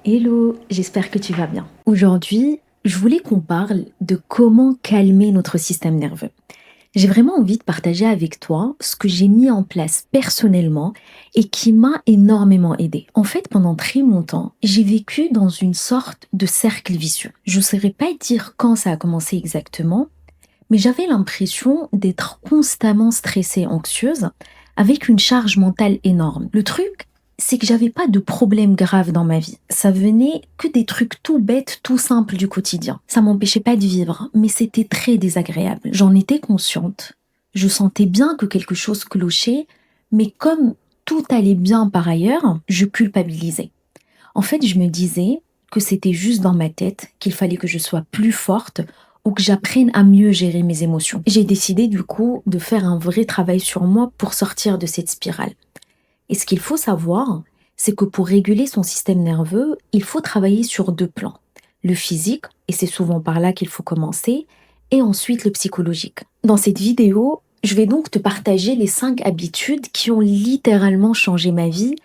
Hello, j'espère que tu vas bien. Aujourd'hui, je voulais qu'on parle de comment calmer notre système nerveux. J'ai vraiment envie de partager avec toi ce que j'ai mis en place personnellement et qui m'a énormément aidé. En fait, pendant très longtemps, j'ai vécu dans une sorte de cercle vicieux. Je ne saurais pas dire quand ça a commencé exactement, mais j'avais l'impression d'être constamment stressée, anxieuse, avec une charge mentale énorme. Le truc, c'est que j'avais pas de problème grave dans ma vie. Ça venait que des trucs tout bêtes, tout simples du quotidien. Ça m'empêchait pas de vivre, mais c'était très désagréable. J'en étais consciente. Je sentais bien que quelque chose clochait, mais comme tout allait bien par ailleurs, je culpabilisais. En fait, je me disais que c'était juste dans ma tête, qu'il fallait que je sois plus forte ou que j'apprenne à mieux gérer mes émotions. J'ai décidé du coup de faire un vrai travail sur moi pour sortir de cette spirale. Et ce qu'il faut savoir, c'est que pour réguler son système nerveux, il faut travailler sur deux plans. Le physique, et c'est souvent par là qu'il faut commencer, et ensuite le psychologique. Dans cette vidéo, je vais donc te partager les 5 habitudes qui ont littéralement changé ma vie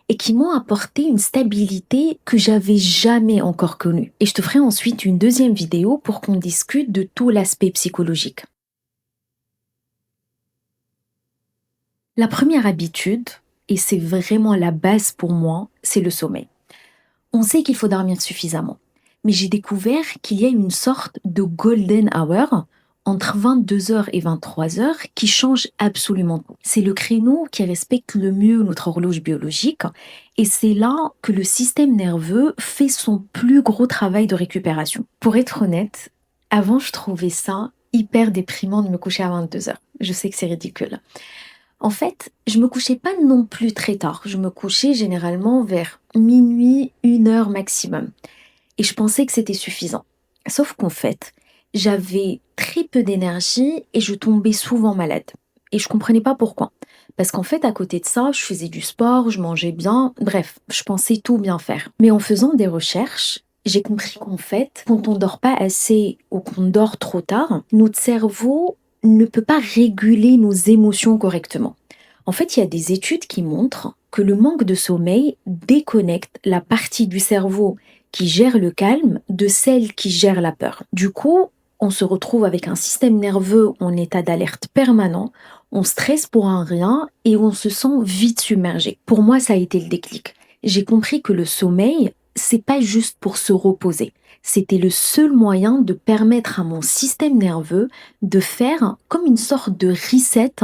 et qui m'ont apporté une stabilité que j'avais jamais encore connue. Et je te ferai ensuite une deuxième vidéo pour qu'on discute de tout l'aspect psychologique. La première habitude, et c'est vraiment la base pour moi, c'est le sommeil. On sait qu'il faut dormir suffisamment, mais j'ai découvert qu'il y a une sorte de golden hour entre 22h et 23h qui change absolument tout. C'est le créneau qui respecte le mieux notre horloge biologique et c'est là que le système nerveux fait son plus gros travail de récupération. Pour être honnête, avant je trouvais ça hyper déprimant de me coucher à 22h. Je sais que c'est ridicule. En fait, je me couchais pas non plus très tard. Je me couchais généralement vers minuit, 1h maximum. Et je pensais que c'était suffisant. Sauf qu'en fait, j'avais très peu d'énergie et je tombais souvent malade. Et je comprenais pas pourquoi. Parce qu'en fait, à côté de ça, je faisais du sport, je mangeais bien, bref, je pensais tout bien faire. Mais en faisant des recherches, j'ai compris qu'en fait, quand on dort pas assez ou qu'on dort trop tard, notre cerveau ne peut pas réguler nos émotions correctement. En fait, il y a des études qui montrent que le manque de sommeil déconnecte la partie du cerveau qui gère le calme de celle qui gère la peur. Du coup, on se retrouve avec un système nerveux en état d'alerte permanent, on stresse pour un rien et on se sent vite submergé. Pour moi, ça a été le déclic. J'ai compris que le sommeil, c'est pas juste pour se reposer. C'était le seul moyen de permettre à mon système nerveux de faire comme une sorte de reset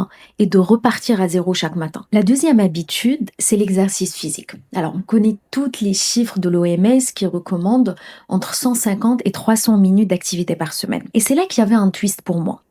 et de repartir à zéro chaque matin. La deuxième habitude, c'est l'exercice physique. Alors, on connaît tous les chiffres de l'OMS qui recommandent entre 150 et 300 minutes d'activité par semaine. Et c'est là qu'il y avait un twist pour moi.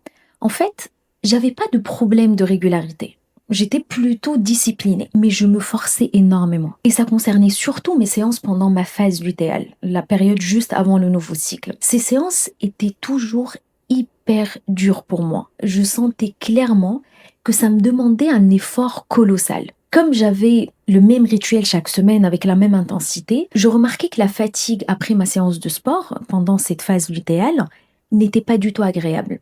En fait, j'avais pas de problème de régularité. J'étais plutôt disciplinée, mais je me forçais énormément. Et ça concernait surtout mes séances pendant ma phase lutéale, la période juste avant le nouveau cycle. Ces séances étaient toujours hyper dures pour moi. Je sentais clairement que ça me demandait un effort colossal. Comme j'avais le même rituel chaque semaine avec la même intensité, je remarquais que la fatigue après ma séance de sport, pendant cette phase lutéale, n'était pas du tout agréable.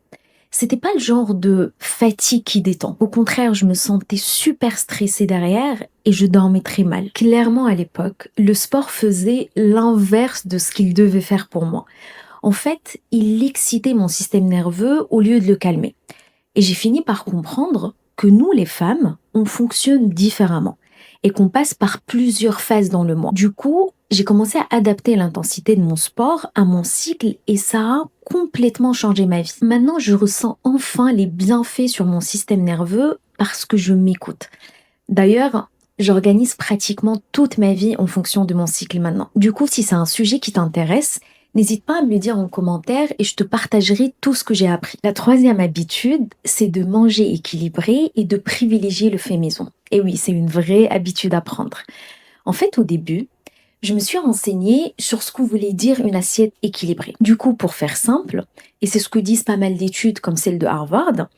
C'était pas le genre de fatigue qui détend. Au contraire, je me sentais super stressée derrière et je dormais très mal. Clairement, à l'époque, le sport faisait l'inverse de ce qu'il devait faire pour moi. En fait, il excitait mon système nerveux au lieu de le calmer. Et j'ai fini par comprendre que nous, les femmes, on fonctionne différemment et qu'on passe par plusieurs phases dans le mois. Du coup, j'ai commencé à adapter l'intensité de mon sport à mon cycle et ça a complètement changé ma vie. Maintenant, je ressens enfin les bienfaits sur mon système nerveux parce que je m'écoute. D'ailleurs, j'organise pratiquement toute ma vie en fonction de mon cycle maintenant. Du coup, si c'est un sujet qui t'intéresse, n'hésite pas à me le dire en commentaire et je te partagerai tout ce que j'ai appris. La troisième habitude, c'est de manger équilibré et de privilégier le fait maison. Et oui, c'est une vraie habitude à prendre. En fait, au début, je me suis renseignée sur ce que voulait dire une assiette équilibrée. Du coup, pour faire simple, et c'est ce que disent pas mal d'études comme celle de Harvard,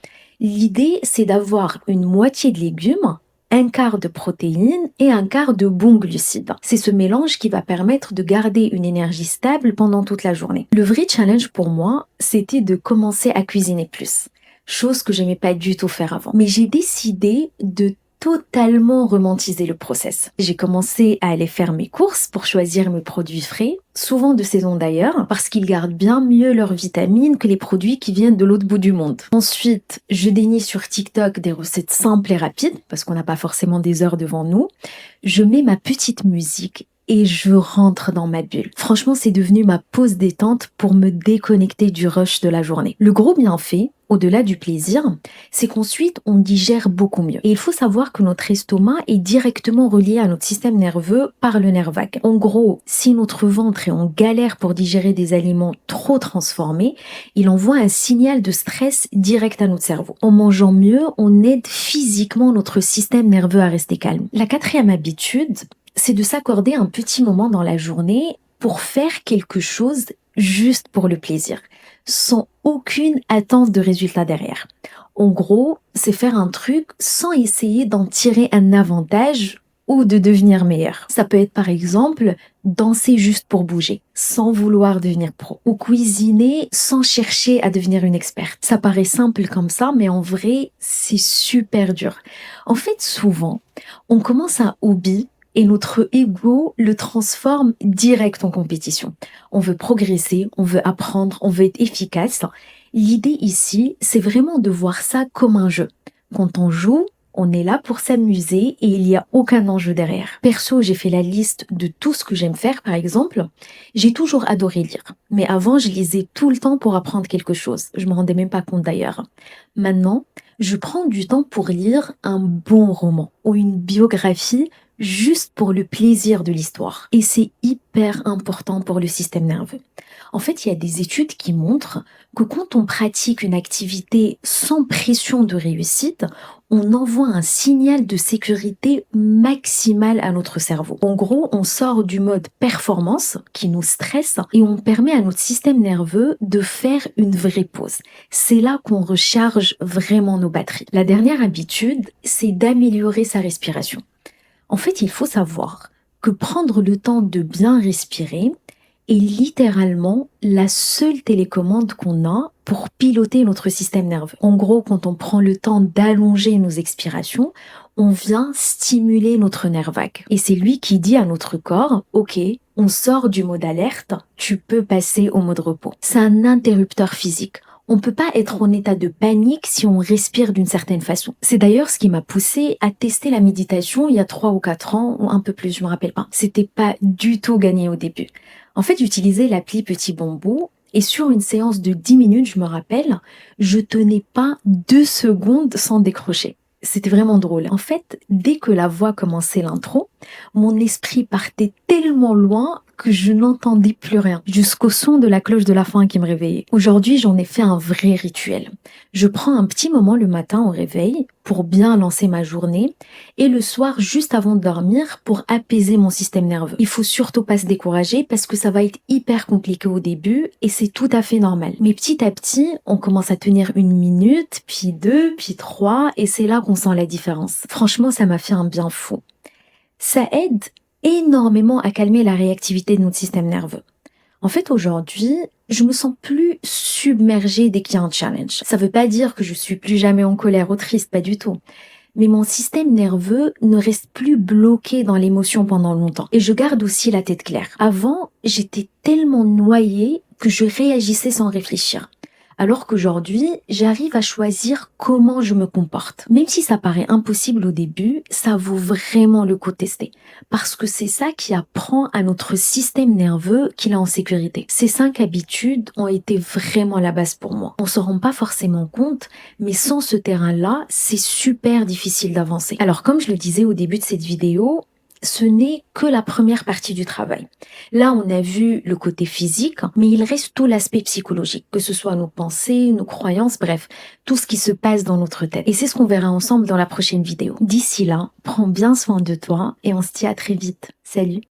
l'idée c'est d'avoir une moitié de légumes, un quart de protéines et un quart de bons glucides. C'est ce mélange qui va permettre de garder une énergie stable pendant toute la journée. Le vrai challenge pour moi, c'était de commencer à cuisiner plus, chose que j'aimais pas du tout faire avant. Mais j'ai décidé de totalement romantisé le process. J'ai commencé à aller faire mes courses pour choisir mes produits frais, souvent de saison d'ailleurs, parce qu'ils gardent bien mieux leurs vitamines que les produits qui viennent de l'autre bout du monde. Ensuite, je dénie sur TikTok des recettes simples et rapides, parce qu'on n'a pas forcément des heures devant nous. Je mets ma petite musique et je rentre dans ma bulle. Franchement, c'est devenu ma pause détente pour me déconnecter du rush de la journée. Le gros bienfait, au-delà du plaisir, c'est qu'ensuite on digère beaucoup mieux. Et il faut savoir que notre estomac est directement relié à notre système nerveux par le nerf vague. En gros, si notre ventre est en galère pour digérer des aliments trop transformés, il envoie un signal de stress direct à notre cerveau. En mangeant mieux, on aide physiquement notre système nerveux à rester calme. La quatrième habitude, c'est de s'accorder un petit moment dans la journée pour faire quelque chose juste pour le plaisir, sans aucune attente de résultat derrière. En gros, c'est faire un truc sans essayer d'en tirer un avantage ou de devenir meilleur. Ça peut être par exemple danser juste pour bouger, sans vouloir devenir pro, ou cuisiner sans chercher à devenir une experte. Ça paraît simple comme ça, mais en vrai, c'est super dur. En fait, souvent, on commence un hobby et notre ego le transforme direct en compétition. On veut progresser, on veut apprendre, on veut être efficace. L'idée ici, c'est vraiment de voir ça comme un jeu. Quand on joue, on est là pour s'amuser et il n'y a aucun enjeu derrière. Perso, j'ai fait la liste de tout ce que j'aime faire, par exemple. J'ai toujours adoré lire. Mais avant, je lisais tout le temps pour apprendre quelque chose. Je me rendais même pas compte d'ailleurs. Maintenant, je prends du temps pour lire un bon roman ou une biographie juste pour le plaisir de l'histoire. Et c'est hyper important pour le système nerveux. En fait, il y a des études qui montrent que quand on pratique une activité sans pression de réussite, on envoie un signal de sécurité maximale à notre cerveau. En gros, on sort du mode performance qui nous stresse et on permet à notre système nerveux de faire une vraie pause. C'est là qu'on recharge vraiment nos batteries. La dernière habitude, c'est d'améliorer sa respiration. En fait, il faut savoir que prendre le temps de bien respirer est littéralement la seule télécommande qu'on a pour piloter notre système nerveux. En gros, quand on prend le temps d'allonger nos expirations, on vient stimuler notre nerf vague. Et c'est lui qui dit à notre corps, OK, on sort du mode alerte, tu peux passer au mode repos. C'est un interrupteur physique. On ne peut pas être en état de panique si on respire d'une certaine façon. C'est d'ailleurs ce qui m'a poussée à tester la méditation il y a 3 ou 4 ans, ou un peu plus, je me rappelle pas. C'était pas du tout gagné au début. En fait, j'utilisais l'appli Petit Bambou et sur une séance de 10 minutes, je me rappelle, je tenais pas 2 secondes sans décrocher. C'était vraiment drôle. En fait, dès que la voix commençait l'intro, mon esprit partait tellement loin que je n'entendais plus rien, jusqu'au son de la cloche de la fin qui me réveillait. Aujourd'hui, j'en ai fait un vrai rituel. Je prends un petit moment le matin au réveil pour bien lancer ma journée et le soir, juste avant de dormir, pour apaiser mon système nerveux. Il faut surtout pas se décourager parce que ça va être hyper compliqué au début et c'est tout à fait normal. Mais petit à petit, on commence à tenir 1 minute, puis 2, puis 3 et c'est là qu'on sent la différence. Franchement, ça m'a fait un bien fou. Ça aide énormément à calmer la réactivité de notre système nerveux. En fait, aujourd'hui, je me sens plus submergée dès qu'il y a un challenge. Ça veut pas dire que je suis plus jamais en colère ou triste, pas du tout. Mais mon système nerveux ne reste plus bloqué dans l'émotion pendant longtemps. Et je garde aussi la tête claire. Avant, j'étais tellement noyée que je réagissais sans réfléchir. Alors qu'aujourd'hui, j'arrive à choisir comment je me comporte. Même si ça paraît impossible au début, ça vaut vraiment le coup de tester. Parce que c'est ça qui apprend à notre système nerveux qu'il est en sécurité. Ces 5 habitudes ont été vraiment la base pour moi. On se rend pas forcément compte, mais sans ce terrain-là, c'est super difficile d'avancer. Alors comme je le disais au début de cette vidéo, ce n'est que la première partie du travail. Là, on a vu le côté physique, mais il reste tout l'aspect psychologique, que ce soit nos pensées, nos croyances, bref, tout ce qui se passe dans notre tête. Et c'est ce qu'on verra ensemble dans la prochaine vidéo. D'ici là, prends bien soin de toi et on se dit à très vite. Salut!